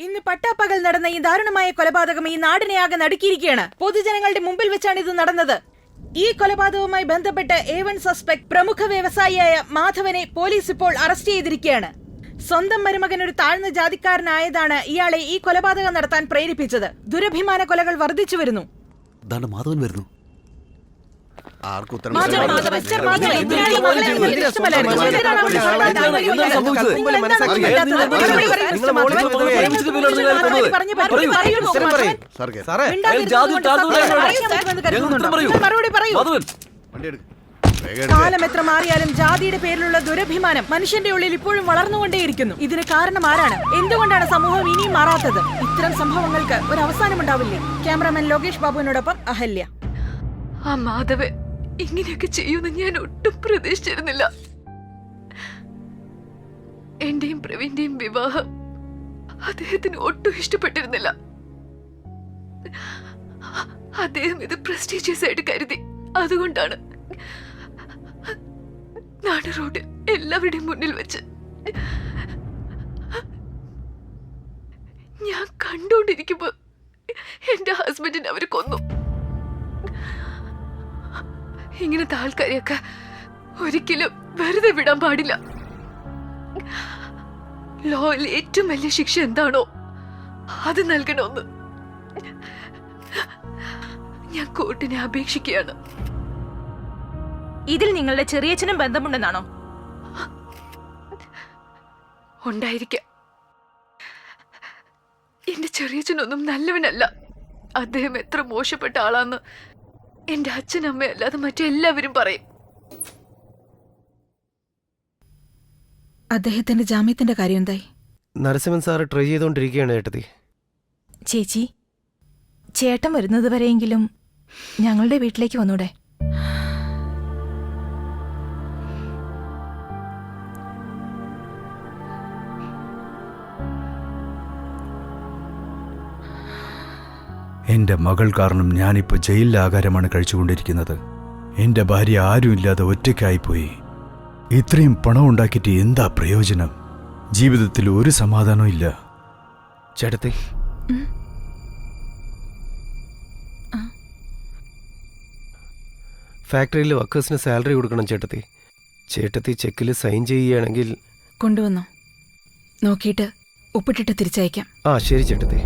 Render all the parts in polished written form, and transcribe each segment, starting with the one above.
ഇന്ന് പട്ടാപ്പകൽ നടന്ന ഈ ദാരുണമായ കൊലപാതകം ഈ നാടിനെയാകെ നടുക്കിയിരിക്കുകയാണ്. പൊതുജനങ്ങളുടെ മുമ്പിൽ വെച്ചാണ് ഇത് നടന്നത്. ഈ കൊലപാതകവുമായി ബന്ധപ്പെട്ട് A1 സസ്പെക്ട് പ്രമുഖ വ്യവസായിയായ മാധവനെ പോലീസ് ഇപ്പോൾ അറസ്റ്റ് ചെയ്തിരിക്കുകയാണ്. സ്വന്തം മരുമകൻ ഒരു താഴ്ന്ന ജാതിക്കാരനായതാണ് ഇയാളെ ഈ കൊലപാതകം നടത്താൻ പ്രേരിപ്പിച്ചത്. ദുരഭിമാന കൊലകൾ വർദ്ധിച്ചു വരുന്നു. മാധവൻ വരുന്നു. കാലം എത്ര മാറിയാലും ജാതിയുടെ പേരിലുള്ള ദുരഭിമാനം മനുഷ്യന്റെ ഉള്ളിൽ ഇപ്പോഴും വളർന്നുകൊണ്ടേയിരിക്കുന്നു. ഇതിന് കാരണം ആരാണ്? എന്തുകൊണ്ടാണ് സമൂഹം ഇനിയും മാറാത്തത്? ഇത്തരം സംഭവങ്ങൾക്ക് ഒരു അവസാനമുണ്ടാവില്ലേ? ക്യാമറാമാൻ ലോകേഷ് ബാബുവിനോടൊപ്പം അഹല്യ. ആ മാധവൻ ഇങ്ങനെയൊക്കെ ചെയ്യുമെന്ന് ഞാൻ ഒട്ടും പ്രതീക്ഷിച്ചിരുന്നില്ല. എന്റെയും പ്രവീന്റെയും വിവാഹം അദ്ദേഹത്തിന് ഒട്ടും ഇഷ്ടപ്പെട്ടിരുന്നില്ല. അദ്ദേഹം ഇത് പ്രസ്റ്റീജിയസ് ആയിട്ട് കരുതി. അതുകൊണ്ടാണ് നാട് റോഡിൽ എല്ലാവരുടെയും മുന്നിൽ വെച്ച് ഞാൻ കണ്ടുകൊണ്ടിരിക്കുമ്പോ എന്റെ ഹസ്ബൻഡിനെ അവര് കൊന്നു. ഇങ്ങനത്തെ ആൾക്കാരെയൊക്കെ ഒരിക്കലും വെറുതെ വിടാൻ പാടില്ല. ലോയിൽ ഏറ്റവും വലിയ ശിക്ഷ എന്താണോ അത് നൽകണമെന്ന് ഞാൻ കോർട്ടിനെ അപേക്ഷിക്കുകയാണ്. ഇതിൽ നിങ്ങളുടെ ചെറിയച്ഛനും ബന്ധമുണ്ടെന്നാണോ? ഉണ്ടായിരിക്കാം. എന്റെ ചെറിയച്ഛനൊന്നും നല്ലവനല്ല. അദ്ദേഹം എത്ര മോശപ്പെട്ട ആളാന്ന് എന്റെ അച്ഛനമ്മയല്ലാതെ മറ്റെല്ലാവരും പറയും. അദ്ദേഹത്തിന്റെ ജാമ്യത്തിന്റെ കാര്യം എന്തായി? നരസിംഹൻ സാറ് ട്രൈ ചെയ്തുകൊണ്ടിരിക്കുകയാണ് ഏട്ടത്തി. ചേച്ചി, ചേട്ടൻ വരുന്നത് വരെയെങ്കിലും ഞങ്ങളുടെ വീട്ടിലേക്ക് വന്നൂടെ? എന്റെ മകൾ കാരണം ഞാനിപ്പോൾ ജയിലിൽ ആഹാരമാണ് കഴിച്ചുകൊണ്ടിരിക്കുന്നത്. എന്റെ ഭാര്യ ആരുമില്ലാതെ ഒറ്റയ്ക്കായിപ്പോയി. ഇത്രയും പണം ഉണ്ടാക്കിയിട്ട് എന്താ പ്രയോജനം? ജീവിതത്തിൽ ഒരു സമാധാനവും ഇല്ല. ചേട്ടത്തി, ഫാക്ടറിയിൽ വർക്കേഴ്സിന് സാലറി കൊടുക്കണം ചേട്ടത്തി. ചേട്ടത്തി ചെക്കിൽ സൈൻ ചെയ്യുകയാണെങ്കിൽ കൊണ്ടുവന്നോ? നോക്കിയിട്ട് ഒപ്പിട്ടിട്ട് തിരിച്ചയക്കാം. ആ ശരി ചേട്ടത്തി.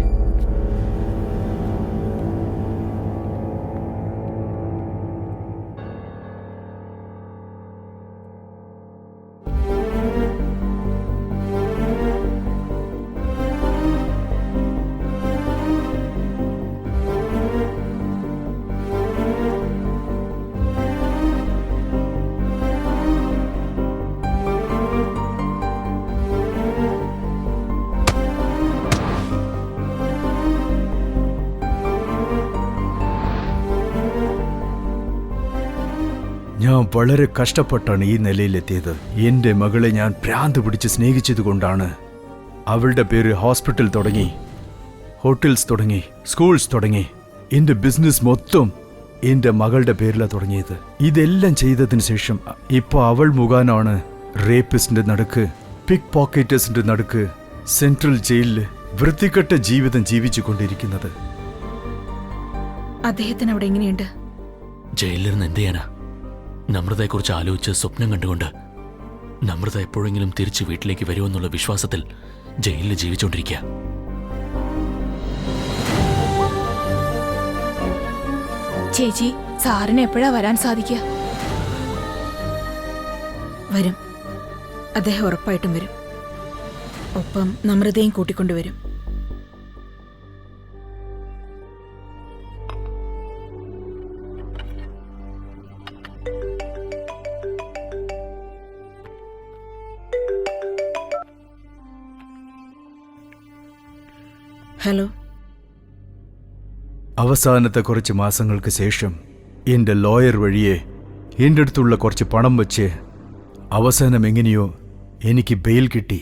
ഞാൻ വളരെ കഷ്ടപ്പെട്ടാണ് ഈ നിലയിലെത്തിയത്. എന്റെ മകളെ ഞാൻ ഭ്രാന്ത് പിടിച്ച് സ്നേഹിച്ചതുകൊണ്ടാണ്. അവളുടെ പേര് ഹോസ്പിറ്റൽ തുടങ്ങി, ഹോട്ടൽസ് തുടങ്ങി, സ്കൂൾസ് തുടങ്ങി. എന്റെ ബിസിനസ് മൊത്തം എന്റെ മകളുടെ പേരിലാണ് തുടങ്ങിയത്. ഇതെല്ലാം ചെയ്തതിന് ശേഷം ഇപ്പൊ അവൾ മുഖാനാണ് റേപ്പിസ്റ്റിന്റെ നടുക്ക്, പിക് പോക്കറ്റേഴ്സിന്റെ നടുക്ക് സെൻട്രൽ ജയിലില് വൃത്തികെട്ട ജീവിതം ജീവിച്ചു കൊണ്ടിരിക്കുന്നത്. അദ്ദേഹത്തിന് അവിടെ എങ്ങനെയുണ്ട്? ജയിലിലിരുന്ന് എന്ത് ചെയ്യാനാ? നമ്രതയെക്കുറിച്ച് ആലോചിച്ച് സ്വപ്നം കണ്ടുകൊണ്ട് നമ്രത എപ്പോഴെങ്കിലും തിരിച്ച് വീട്ടിലേക്ക് വരുമെന്നുള്ള വിശ്വാസത്തിൽ ജയിലിൽ ജീവിച്ചുകൊണ്ടിരിക്കുക. ചേച്ചി, സാറിന് എപ്പോഴാ വരാൻ സാധിക്കുക? വരും. അദ്ദേഹം ഉറപ്പായിട്ടും വരും. ഒപ്പം നമ്രതയും കൂട്ടിക്കൊണ്ടുവരും. ഹലോ. അവസാനത്തെ കുറച്ച് മാസങ്ങൾക്ക് ശേഷം എൻ്റെ ലോയർ വഴിയെ എൻ്റെ അടുത്തുള്ള കുറച്ച് പണം വച്ച് അവസാനം എങ്ങനെയോ എനിക്ക് ബെയിൽ കിട്ടി.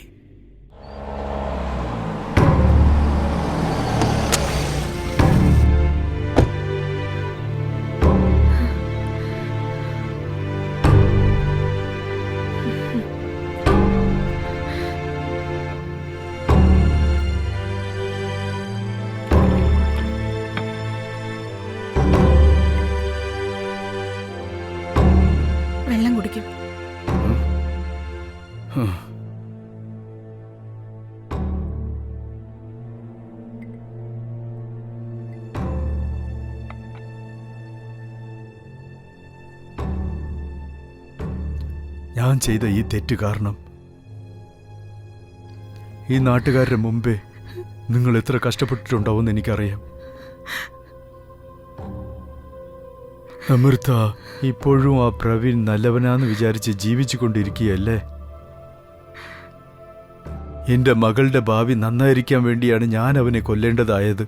ഞാൻ ചെയ്ത ഈ തെറ്റ് കാരണം ഈ നാട്ടുകാരുടെ മുമ്പേ നിങ്ങൾ എത്ര കഷ്ടപ്പെട്ടിട്ടുണ്ടാവുമെന്ന് എനിക്കറിയാം. അമൃത, ഇപ്പോഴും ആ പ്രവീൺ നല്ലവനാന്ന് വിചാരിച്ച് ജീവിച്ചു കൊണ്ടിരിക്കുകയല്ലേ? എന്റെ മകളുടെ ഭാവി നന്നായിരിക്കാൻ വേണ്ടിയാണ് ഞാൻ അവനെ കൊല്ലേണ്ടതായത്.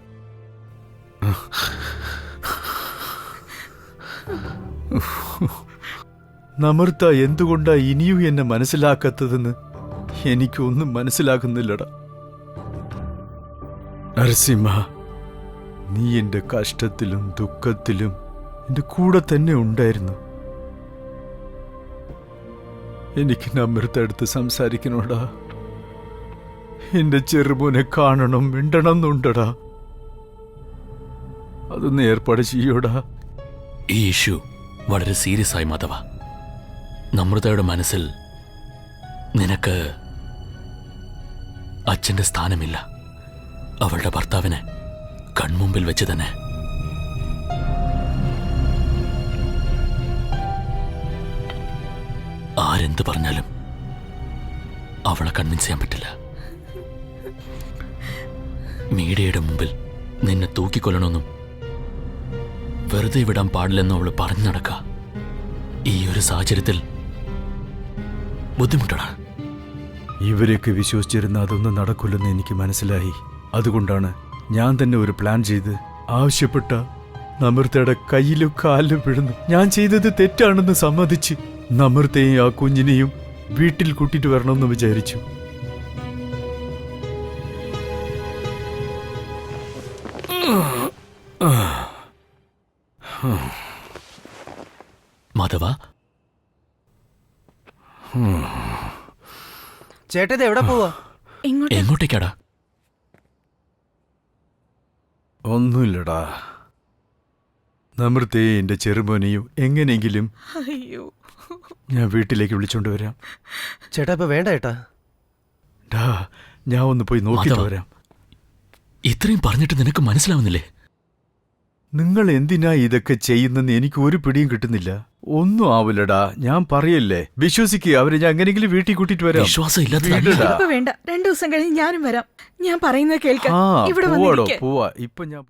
നമൃത എന്തുകൊണ്ടാ ഇനിയും എന്നെ മനസ്സിലാക്കാത്തതെന്ന് എനിക്കൊന്നും മനസ്സിലാകുന്നില്ലടാ. നരസിംഹ, നീ എന്റെ കഷ്ടത്തിലും ദുഃഖത്തിലും എന്റെ കൂടെ തന്നെ ഉണ്ടായിരുന്നു. എനിക്ക് നമൃത അടുത്ത് സംസാരിക്കണോടാ. എന്റെ ചെറുമോനെ കാണണം, മിണ്ടണം എന്നുണ്ടടാ. അതൊന്ന് ഏർപ്പാട് ചെയ്യോടാ. ഈ ഇഷ്യൂ വളരെ സീരിയസ് ആയി മാധവ. നമ്രതയുടെ മനസ്സിൽ നിനക്ക് അച്ഛന്റെ സ്ഥാനമില്ല. അവളുടെ ഭർത്താവിനെ കൺമുമ്പിൽ വെച്ച് തന്നെ. ആരെന്ത് പറഞ്ഞാലും അവളെ കൺവിൻസ് ചെയ്യാൻ പറ്റില്ല. മീഡിയയുടെ മുമ്പിൽ നിന്നെ തൂക്കിക്കൊല്ലണമെന്നും വെറുതെ വിടാൻ പാടില്ലെന്നും അവള് പറഞ്ഞു നടക്ക. ഈ ഒരു സാഹചര്യത്തിൽ ബുദ്ധിമുട്ടടാ. ഇവരെയൊക്കെ വിശ്വസിച്ചിരുന്ന അതൊന്നും നടക്കില്ലെന്ന് എനിക്ക് മനസ്സിലായി. അതുകൊണ്ടാണ് ഞാൻ തന്നെ ഒരു പ്ലാൻ ചെയ്ത് ആവശ്യപ്പെട്ട നമൃതയുടെ കയ്യിലും കാലിലും വീഴുന്നു. ഞാൻ ചെയ്തത് തെറ്റാണെന്ന് സമ്മതിച്ച് നമൃതയെയും ആ കുഞ്ഞിനെയും വീട്ടിൽ കൂട്ടിട്ട് വരണമെന്ന് വിചാരിച്ചു. മാധവ, ചേട്ടത് എവിടെ പോവാ? ഇങ്ങോട്ട് എങ്ങോട്ടേക്കാടാ? ഒന്നുമില്ലടാ. നമൃതയെ എന്റെ ചെറുമോനെയും എങ്ങനെയെങ്കിലും അയ്യോ, ഞാൻ വീട്ടിലേക്ക് വിളിച്ചോണ്ട് വരാം. ചേട്ടാ ഇപ്പൊ വേണ്ട ചേട്ടാ. ഡാ, ഞാൻ ഒന്ന് പോയി നോക്കിട്ട് മാധവ. വരാം. ഇത്രയും പറഞ്ഞിട്ട് നിനക്ക് മനസ്സിലാവുന്നില്ലേ? നിങ്ങൾ എന്തിനാ ഇതൊക്കെ ചെയ്യുന്നെന്ന് എനിക്ക് ഒരു പിടിയും കിട്ടുന്നില്ല. ഒന്നും ആവില്ലടാ, ഞാൻ പറയല്ലേ. വിശ്വസിക്കുക, അവരെ ഞാൻ എങ്ങനെയെങ്കിലും വീട്ടിൽ കൂട്ടിട്ട് വരാം. വിശ്വാസം വീടെടാ. ഇല്ലാത്ത ഇപ്പൊ വേണ്ട. 2 ദിവസം കഴിഞ്ഞ് ഞാനും വരാം. ഞാൻ പറയുന്നത് കേൾക്കാം. ആ, ഇവിടെ പോവാടോ, വന്നിരിക്കെ. പോവാ. ഇപ്പൊ ഞാൻ